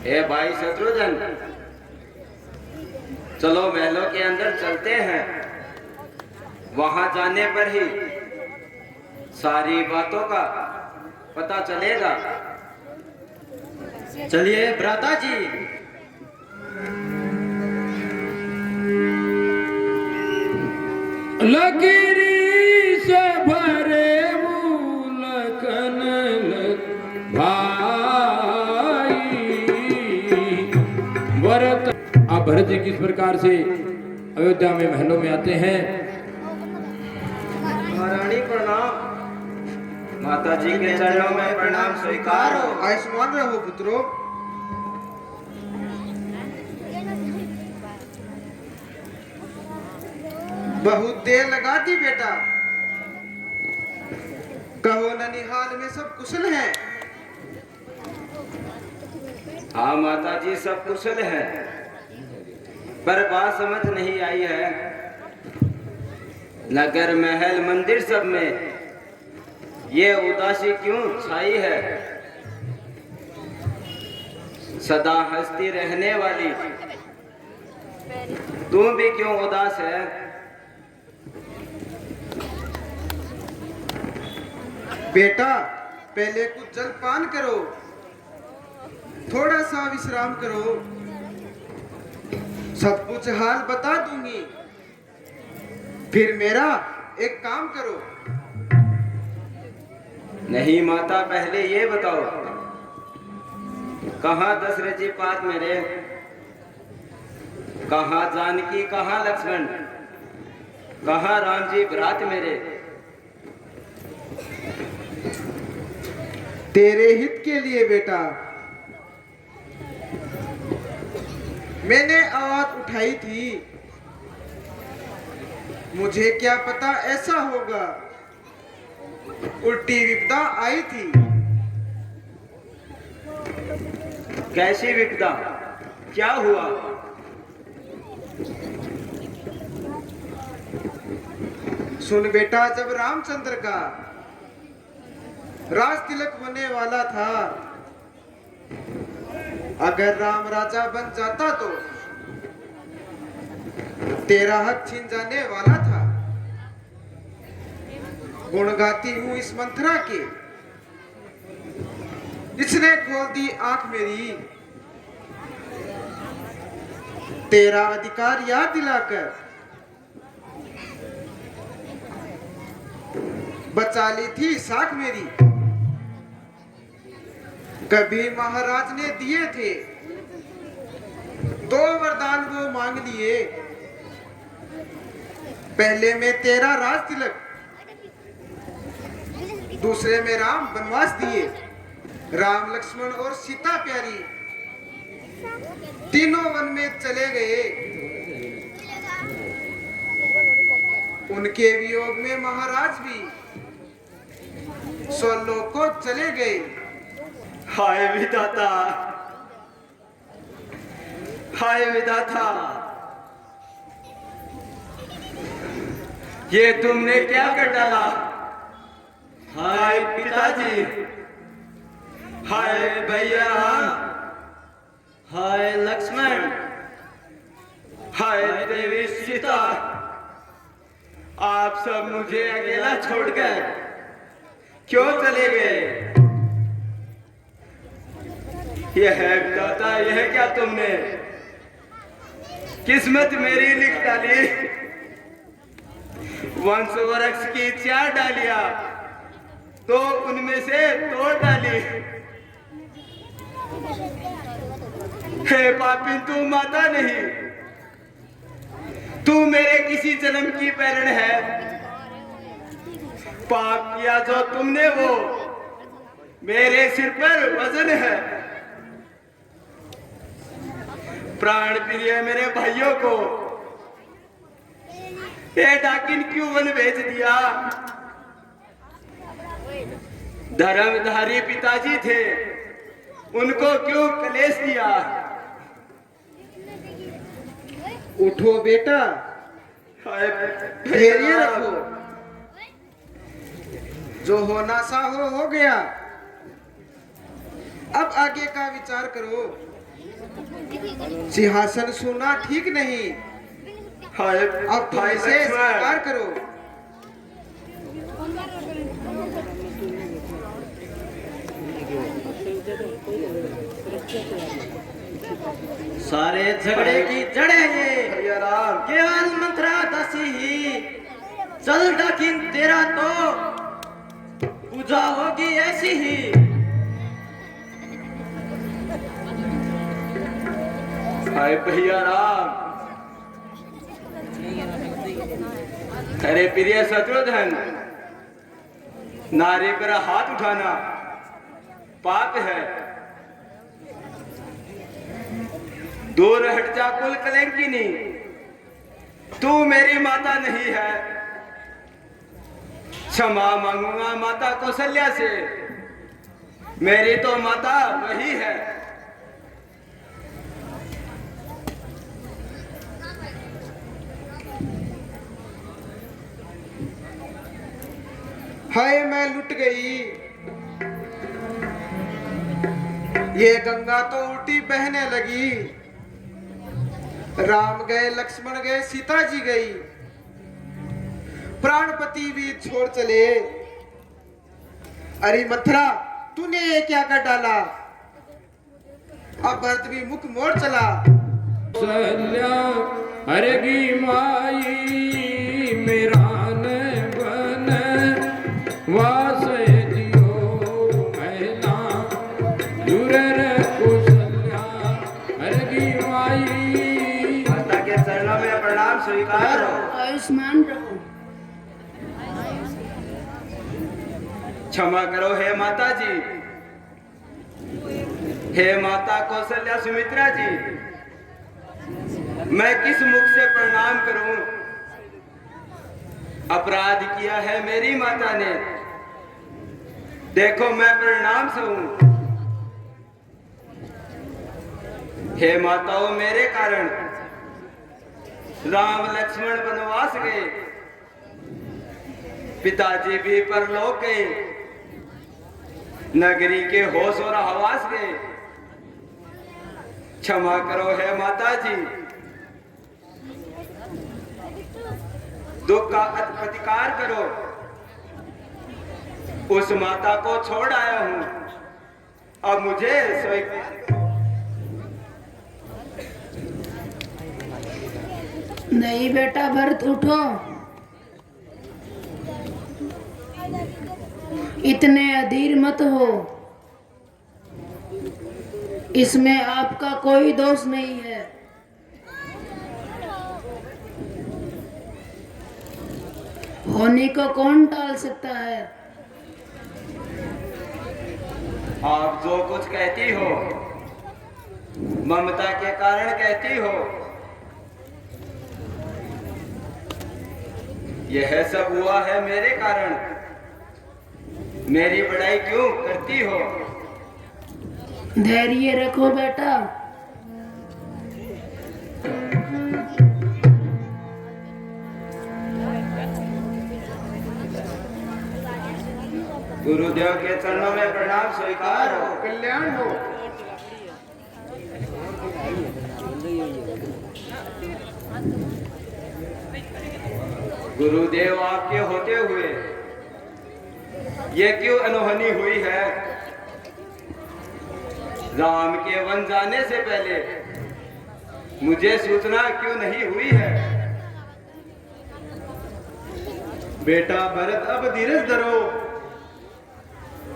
ए भाई शत्रुघ्न, चलो महलों के अंदर चलते हैं। वहां जाने पर ही सारी बातों का पता चलेगा। चलिए भ्राता जी। लकीरी से भरे मुलखन भाई भरत। अब भरत जी किस प्रकार से अयोध्या में महलों में आते हैं। महारानी प्रणाम। माता जी के चरणों में प्रणाम स्वीकार हो। आयुष्मान रहो पुत्रो। बहुत देर लगा दी बेटा। कहो ननिहाल में सब कुशल हैं? हाँ माता जी सब कुशल है, पर बात समझ नहीं आई है। नगर महल मंदिर सब में ये उदासी क्यों छाई है। सदा हंसती रहने वाली तू भी क्यों उदास है। बेटा पहले कुछ जलपान करो, थोड़ा सा विश्राम करो, सब कुछ हाल बता दूंगी। फिर मेरा एक काम करो। नहीं माता, पहले ये बताओ, कहाँ दशरथ जी पात मेरे, कहाँ जानकी, कहाँ लक्ष्मण, कहाँ राम जी भ्रात मेरे। तेरे हित के लिए बेटा मैंने आवाज उठाई थी। मुझे क्या पता ऐसा होगा। उल्टी विपदा आई थी। कैसी विपदा, क्या हुआ। सुन बेटा, जब रामचंद्र का राज तिलक होने वाला था, अगर राम राजा बन जाता तो तेरा हक छीन जाने वाला था। गुण गाती हूँ इस मंथरा की, इसने खोल दी आंख मेरी। तेरा अधिकार याद दिलाकर बचा ली थी साख मेरी। कभी महाराज ने दिए थे, दो वरदान वो मांग लिए। पहले में तेरा राज तिलक, दूसरे में राम वनवास दिए। राम लक्ष्मण और सीता प्यारी तीनों वन में चले गए। उनके वियोग में महाराज भी स्वलोक को चले गए। हाय विधाता, हाय विधाता, ये तुमने क्या कर डाला। हाय पिताजी, हाय भैया, हाय लक्ष्मण, हाय देवी सीता, आप सब मुझे अकेला छोड़कर क्यों चले गए। यह है दाता, यह क्या तुमने किस्मत मेरी लिख डाली। वंश वृक्ष की 4 डालियां तो उनमें से तोड़ डाली। हे पापी, तू माता नहीं, तू मेरे किसी जन्म की पैरण है। पाप किया जो तुमने वो मेरे सिर पर वजन है। प्राण प्रिय मेरे भाइयों को ये डाकिन क्यों वन भेज दिया। धर्मधारी पिताजी थे, उनको क्यों कलेश दिया। उठो बेटा, धैर्य रखो। जो होना सा हो गया। अब आगे का विचार करो। सिंहासन सुना ठीक नहीं, हाय अब तुम भाई इसे स्वीकार लक्ष्मण, करो। सारे झगड़े की जड़ है ये, भैया राम, केवल मंत्रा दसी ही चल डाकिन तेरा तो पूजा होगी ऐसी ही। हाय भैया राम, अरे प्रिय शत्रुघ्न, नारी पर हाथ उठाना पाप है। दूर हट जा कुल कलंकिनी, तू मेरी माता नहीं है। क्षमा मांगूंगा माता कौशल्या से, मेरी तो माता वही है। हाय मैं लुट गई, ये गंगा तो उल्टी बहने लगी। राम गए, लक्ष्मण गए, सीता जी गई, प्राणपति भी छोड़ चले। अरे मथुरा, तूने ये क्या कर डाला? अब भरत भी मुख मोड़ चला। कौशल्या हरगी माई मेरा बन वास दियो महिला दुरर कौशल्या हरगी माई। माता के चरणों में प्रणाम स्वीकार हो। आयुष्मान प्रभु। क्षमा करो हे माता जी, हे माता कौशल्या सुमित्रा जी, मैं किस मुख से प्रणाम करूं? अपराध किया है मेरी माता ने, देखो मैं प्रणाम से हूं। हे माताओं, मेरे कारण राम लक्ष्मण वनवास गए, पिताजी भी परलोक गए, नगरी के होश और हवास गए। क्षमा करो हे माता जी, दुख का प्रतिकार करो। उस माता को छोड़ आया हूं, अब मुझे स्वीकार करो। नहीं बेटा भरत, उठो। इतने अधीर मत हो, इसमें आपका कोई दोष नहीं है। होने को कौन टाल सकता है? आप जो कुछ कहती हो ममता के कारण कहती हो, यह सब हुआ है मेरे कारण। मेरी बड़ाई क्यों करती हो? धैर्य रखो बेटा। गुरुदेव के चरणों में प्रणाम स्वीकार हो। कल्याण हो। गुरुदेव, आपके होते हुए ये क्यों अनहोनी हुई है? राम के वन जाने से पहले मुझे सूचना क्यों नहीं हुई है? बेटा भरत, अब धीरज धरो।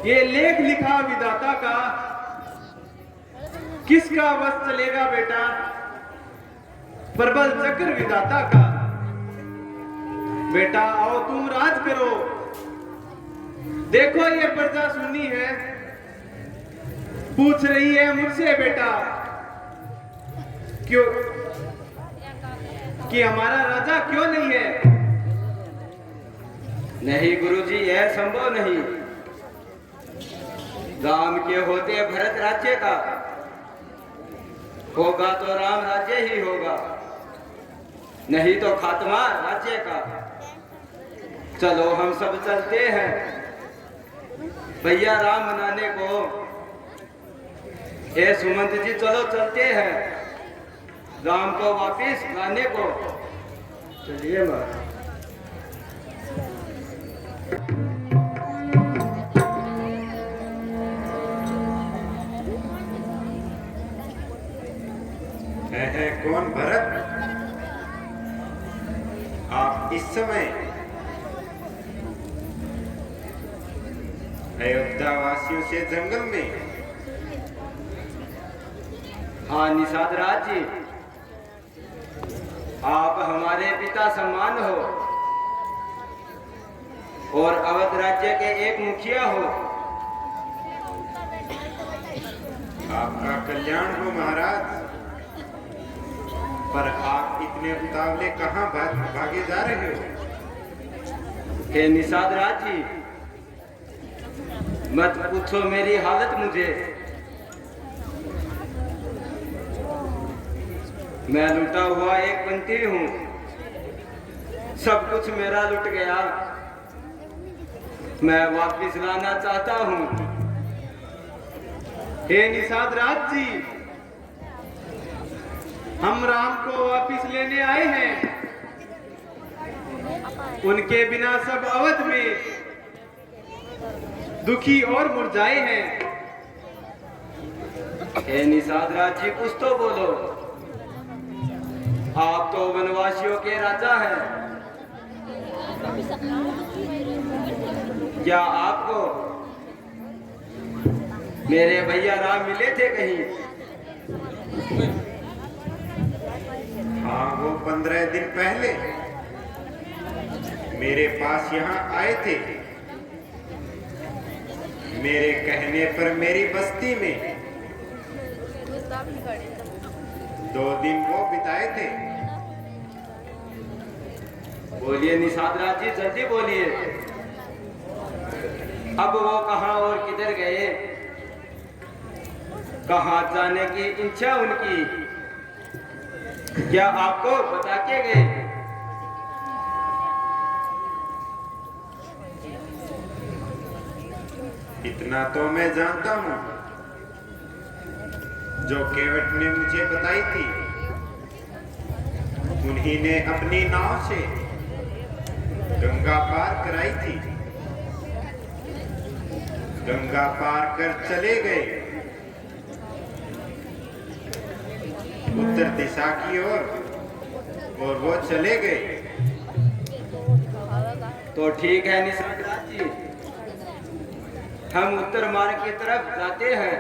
ये लेख लिखा विधाता का, किसका बस चलेगा बेटा? प्रबल चक्र विधाता का। बेटा आओ, तुम राज करो। देखो ये प्रजा सुननी है, पूछ रही है मुझसे बेटा, क्यों कि हमारा राजा क्यों नहीं है? नहीं गुरुजी, यह संभव नहीं। राम के होते भरत राज्य का होगा तो राम राज्य ही होगा, नहीं तो खात्मा राज्य का। चलो हम सब चलते हैं भैया राम मनाने को। हे सुमंत जी, चलो चलते हैं राम को वापिस लाने को। चलिए महाराज। है कौन भरत? आप इस समय अयोध्या वासियों से जंगल में? हाँ निषाद राज जी, आप हमारे पिता समान हो और अवध राज्य के एक मुखिया हो। आपका कल्याण हो महाराज। पर आप इतने उतावले कहाँ भागे जा रहे हो? हे निषाद राज जी, मत पूछो मेरी हालत मुझे। मैं लुटा हुआ एक पंथी हूँ, सब कुछ मेरा लुट गया। मैं वापिस लाना चाहता हूँ। हे निषाद राज जी, हम राम को वापिस लेने आए हैं। उनके बिना सब अवध में दुखी और मुरझाए हैं। हे निषाद राज जी, कुछ तो बोलो। आप तो वनवासियों के राजा हैं। क्या आपको मेरे भैया राम मिले थे कहीं? हाँ, वो 15 दिन पहले मेरे पास यहाँ आए थे। मेरे कहने पर मेरी बस्ती में 2 दिन वो बिताए थे। बोलिए निषाद राज जी, जल्दी बोलिए। अब वो कहाँ और किधर गए? कहाँ जाने की इच्छा उनकी? क्या आपको बता के गए? इतना तो मैं जानता हूँ, जो केवट ने मुझे बताई थी। उन्हीं ने अपनी नाव से गंगा पार कराई थी। गंगा पार कर चले गए उत्तर दिशा की ओर, और वो चले गए। तो ठीक है निषाद राज जी, हम उत्तर मार्ग की तरफ जाते हैं।